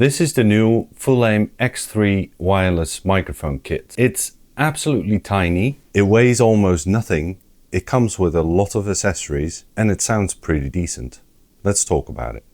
This is the new FULAIM X3 wireless microphone kit. It's absolutely tiny, it weighs almost nothing, it comes with a lot of accessories, and it sounds pretty decent. Let's talk about it.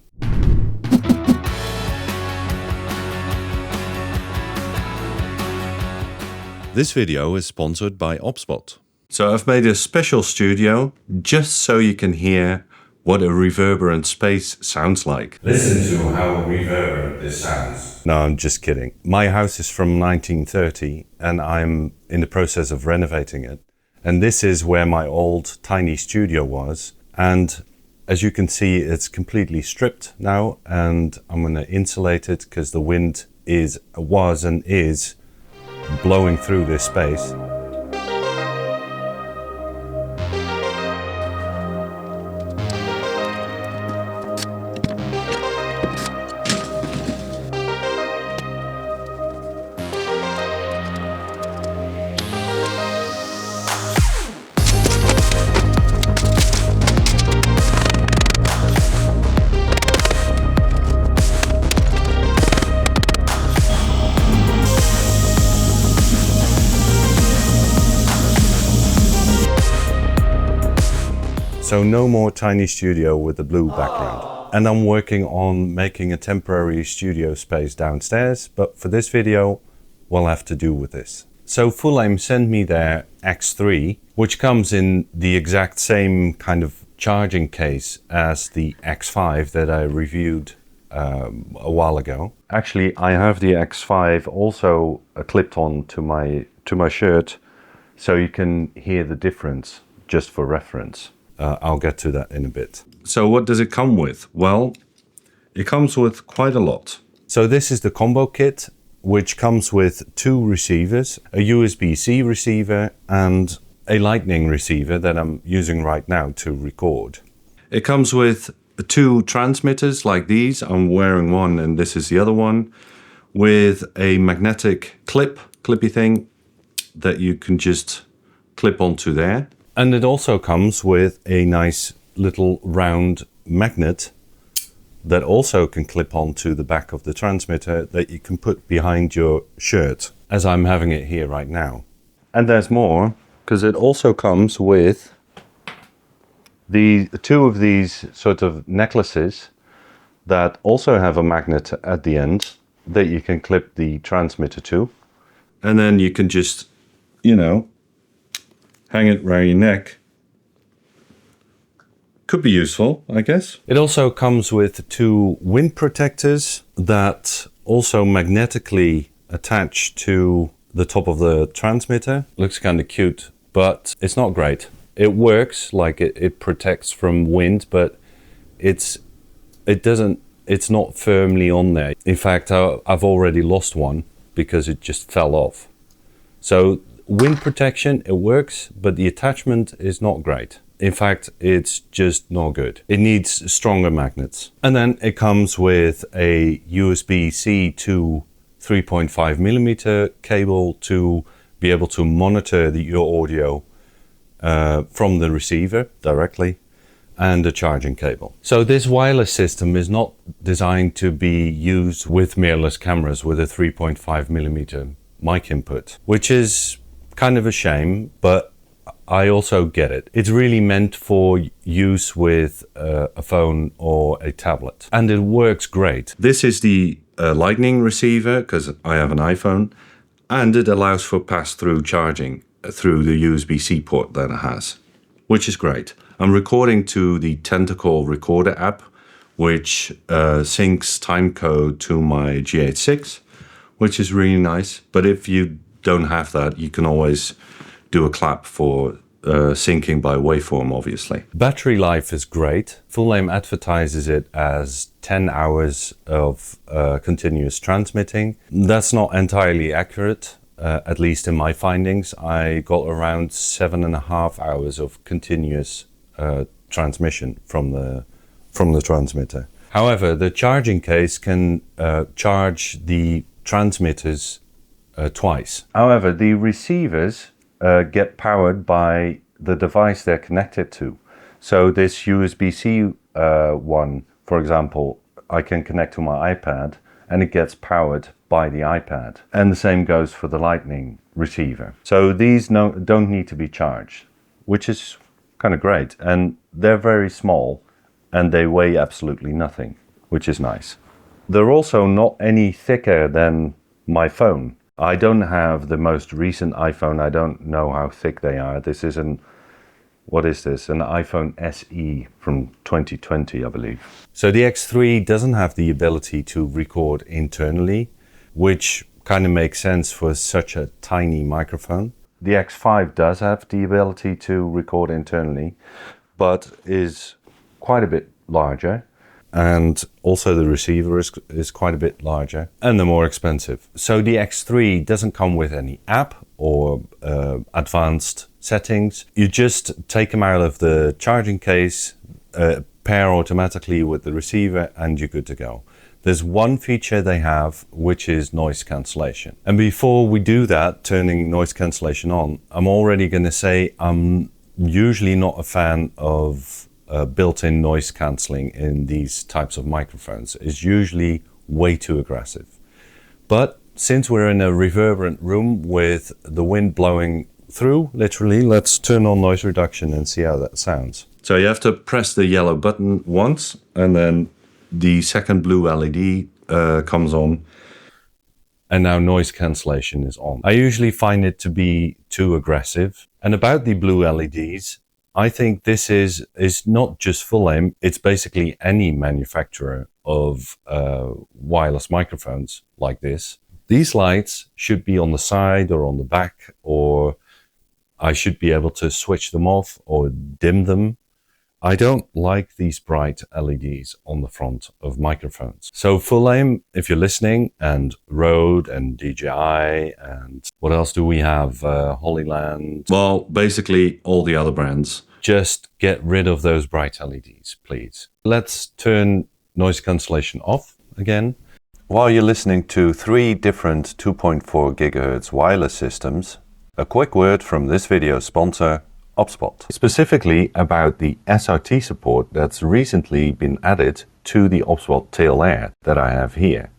This video is sponsored by Obsbot. So I've made a special studio just so you can hear what a reverberant space sounds like. Listen to how reverberant this sounds. No, I'm just kidding. My house is from 1930 and I'm in the process of renovating it. And this is where my old tiny studio was. And as you can see, it's completely stripped now, and I'm going to insulate it because the wind was and is blowing through this space. So no more tiny studio with a blue background. And I'm working on making a temporary studio space downstairs, but for this video, we'll have to do with this. So FULAIM sent me their X3, which comes in the exact same kind of charging case as the X5 that I reviewed a while ago. Actually, I have the X5 also clipped on to my shirt, so you can hear the difference just for reference. I'll get to that in a bit. So what does it come with? Well, it comes with quite a lot. So this is the combo kit, which comes with two receivers, a USB-C receiver and a Lightning receiver that I'm using right now to record. It comes with two transmitters like these. I'm wearing one and this is the other one, with a magnetic clippy thing that you can just clip onto there. And it also comes with a nice little round magnet that also can clip onto the back of the transmitter that you can put behind your shirt, as I'm having it here right now. And there's more, because it also comes with the two of these sort of necklaces that also have a magnet at the end that you can clip the transmitter to. And then you can just, you know, hang it around your neck. Could be useful, I guess. It also comes with two wind protectors that also magnetically attach to the top of the transmitter. Looks kind of cute, but it's not great. It works, like it protects from wind, but it's not firmly on there. In fact, I've already lost one because it just fell off. So wind protection, it works, but the attachment is not great. In fact, it's just not good. It needs stronger magnets. And then it comes with a USB-C to 3.5mm cable to be able to monitor your audio from the receiver directly, and a charging cable. So this wireless system is not designed to be used with mirrorless cameras with a 3.5mm mic input, which is kind of a shame, but I also get it. It's really meant for use with a phone or a tablet, and it works great. This is the Lightning receiver, because I have an iPhone, and it allows for pass-through charging through the USB-C port that it has, which is great. I'm recording to the Tentacle recorder app, which syncs timecode to my GH6, which is really nice. But if you don't have that, you can always do a clap for syncing by waveform, obviously. Battery life is great. FULAIM advertises it as 10 hours of continuous transmitting. That's not entirely accurate, at least in my findings. I got around 7.5 hours of continuous transmission from the transmitter. However, the charging case can charge the transmitters twice. However, the receivers get powered by the device they're connected to. So this USB-C one, for example, I can connect to my iPad and it gets powered by the iPad. And the same goes for the Lightning receiver. So these don't need to be charged, which is kind of great. And they're very small and they weigh absolutely nothing, which is nice. They're also not any thicker than my phone. I don't have the most recent iPhone. I don't know how thick they are. This is what is this? An iPhone SE from 2020, I believe. So the X3 doesn't have the ability to record internally, which kind of makes sense for such a tiny microphone. The X5 does have the ability to record internally, but is quite a bit larger. And also the receiver is quite a bit larger and they're more expensive. So the X3 doesn't come with any app or advanced settings. You just take them out of the charging case, pair automatically with the receiver, and you're good to go. There's one feature they have, which is noise cancellation. And before we do that, turning noise cancellation on, I'm already going to say I'm usually not a fan of built-in noise cancelling in these types of microphones. It's usually way too aggressive. But since we're in a reverberant room with the wind blowing through, literally, let's turn on noise reduction and see how that sounds. So you have to press the yellow button once, and then the second blue LED comes on. And now noise cancellation is on. I usually find it to be too aggressive. And about the blue LEDs, I think this is not just Fulaim, it's basically any manufacturer of wireless microphones like this. These lights should be on the side or on the back, or I should be able to switch them off or dim them. I don't like these bright LEDs on the front of microphones. So Fulaim, if you're listening, and Rode and DJI, and what else do we have? Holyland. Well, basically all the other brands. Just get rid of those bright LEDs, please. Let's turn noise cancellation off again. While you're listening to 3 different 2.4 GHz wireless systems, a quick word from this video sponsor, Obsbot. Specifically about the SRT support that's recently been added to the Obsbot Tail Air that I have here.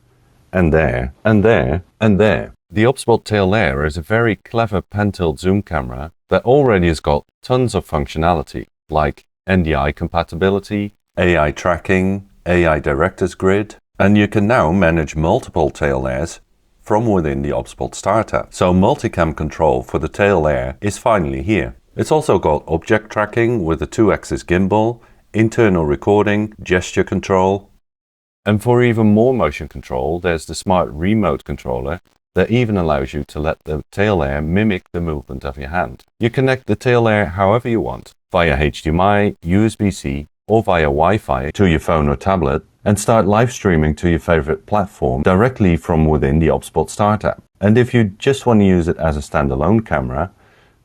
And there, and there, and there. The Obsbot Tail Air is a very clever pan-tilt zoom camera that already has got tons of functionality, like NDI compatibility, AI tracking, AI director's grid, and you can now manage multiple tail airs from within the Obsbot startup. So multicam control for the tail air is finally here. It's also got object tracking with a 2-axis gimbal, internal recording, gesture control. And for even more motion control, there's the smart remote controller that even allows you to let the tail air mimic the movement of your hand. You connect the tail air however you want, via HDMI, USB-C, or via Wi-Fi to your phone or tablet, and start live streaming to your favorite platform directly from within the Obsbot startup. And if you just want to use it as a standalone camera,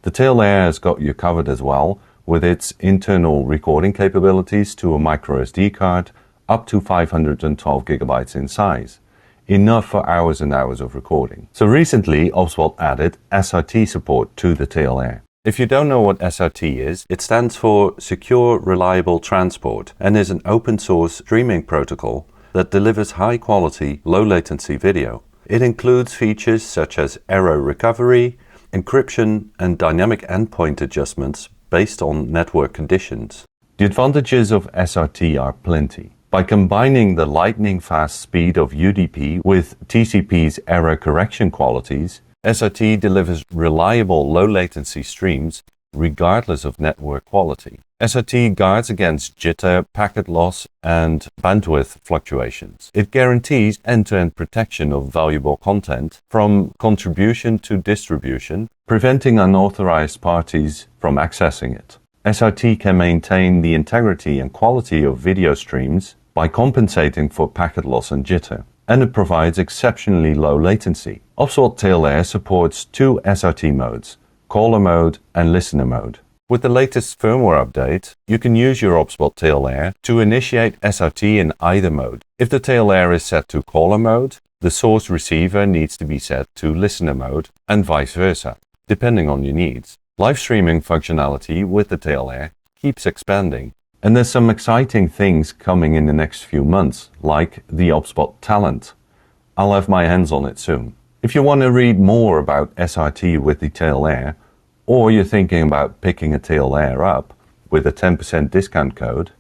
the tail air has got you covered as well, with its internal recording capabilities to a micro SD card up to 512 gigabytes in size. Enough for hours and hours of recording. So recently, Obsbot added SRT support to the tail air. If you don't know what SRT is, it stands for Secure Reliable Transport and is an open source streaming protocol that delivers high quality, low latency video. It includes features such as error recovery, encryption, and dynamic endpoint adjustments based on network conditions. The advantages of SRT are plenty. By combining the lightning fast speed of UDP with TCP's error correction qualities, SRT delivers reliable low latency streams regardless of network quality. SRT guards against jitter, packet loss, and bandwidth fluctuations. It guarantees end-to-end protection of valuable content from contribution to distribution, preventing unauthorized parties from accessing it. SRT can maintain the integrity and quality of video streams by compensating for packet loss and jitter, and it provides exceptionally low latency. Obsbot Tail Air supports 2 SRT modes, caller mode and listener mode. With the latest firmware update, you can use your Obsbot Tail Air to initiate SRT in either mode. If the tail air is set to caller mode, the source receiver needs to be set to listener mode, and vice versa, depending on your needs. Live streaming functionality with the tail air keeps expanding. And there's some exciting things coming in the next few months, like the Obsbot Talent, I'll have my hands on it soon. If you want to read more about SRT with the Tail Air, or you're thinking about picking a Tail Air up with a 10% discount code,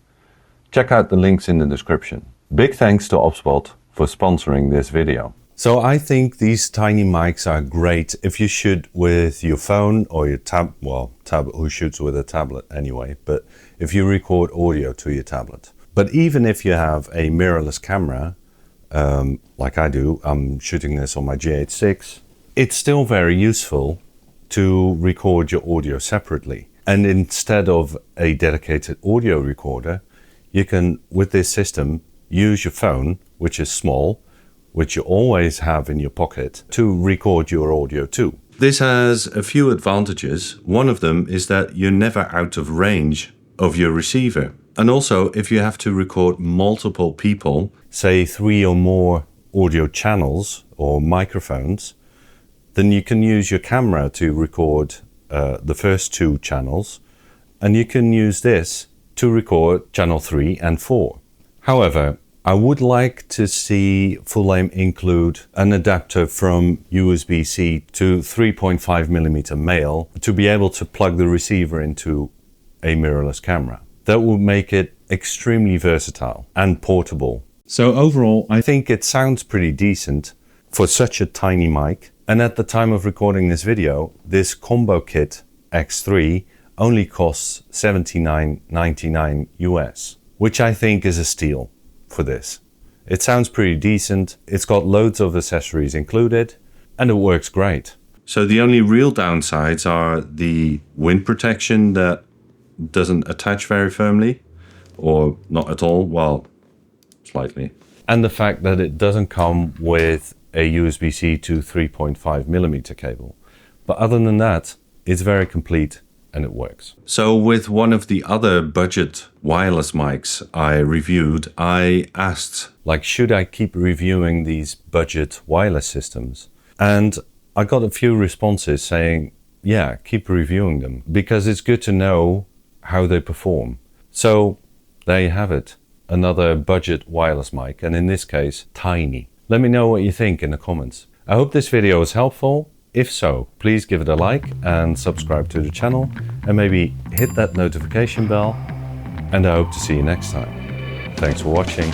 check out the links in the description. Big thanks to Obsbot for sponsoring this video. So I think these tiny mics are great if you shoot with your phone or your who shoots with a tablet anyway, but if you record audio to your tablet. But even if you have a mirrorless camera, like I do, I'm shooting this on my GH6, it's still very useful to record your audio separately. And instead of a dedicated audio recorder, you can, with this system, use your phone, which is small, which you always have in your pocket, to record your audio too. This has a few advantages. One of them is that you're never out of range of your receiver. And also, if you have to record multiple people, say 3 or more audio channels or microphones, then you can use your camera to record the first 2 channels, and you can use this to record channel 3 and 4. However, I would like to see FULAIM include an adapter from USB-C to 3.5mm male to be able to plug the receiver into a mirrorless camera. That would make it extremely versatile and portable. So overall, I think it sounds pretty decent for such a tiny mic. And at the time of recording this video, this combo kit X3 only costs $79.99 US, which I think is a steal for this. It sounds pretty decent, it's got loads of accessories included, and it works great. So the only real downsides are the wind protection that doesn't attach very firmly, or not at all, well, slightly. And the fact that it doesn't come with a USB-C to 3.5mm cable. But other than that, it's very complete and it works. So with one of the other budget wireless mics I reviewed, I asked, like, should I keep reviewing these budget wireless systems? And I got a few responses saying, yeah, keep reviewing them, because it's good to know how they perform. So there you have it, another budget wireless mic, and in this case, tiny. Let me know what you think in the comments. I hope this video was helpful. If so, please give it a like and subscribe to the channel, and maybe hit that notification bell, and I hope to see you next time. Thanks for watching.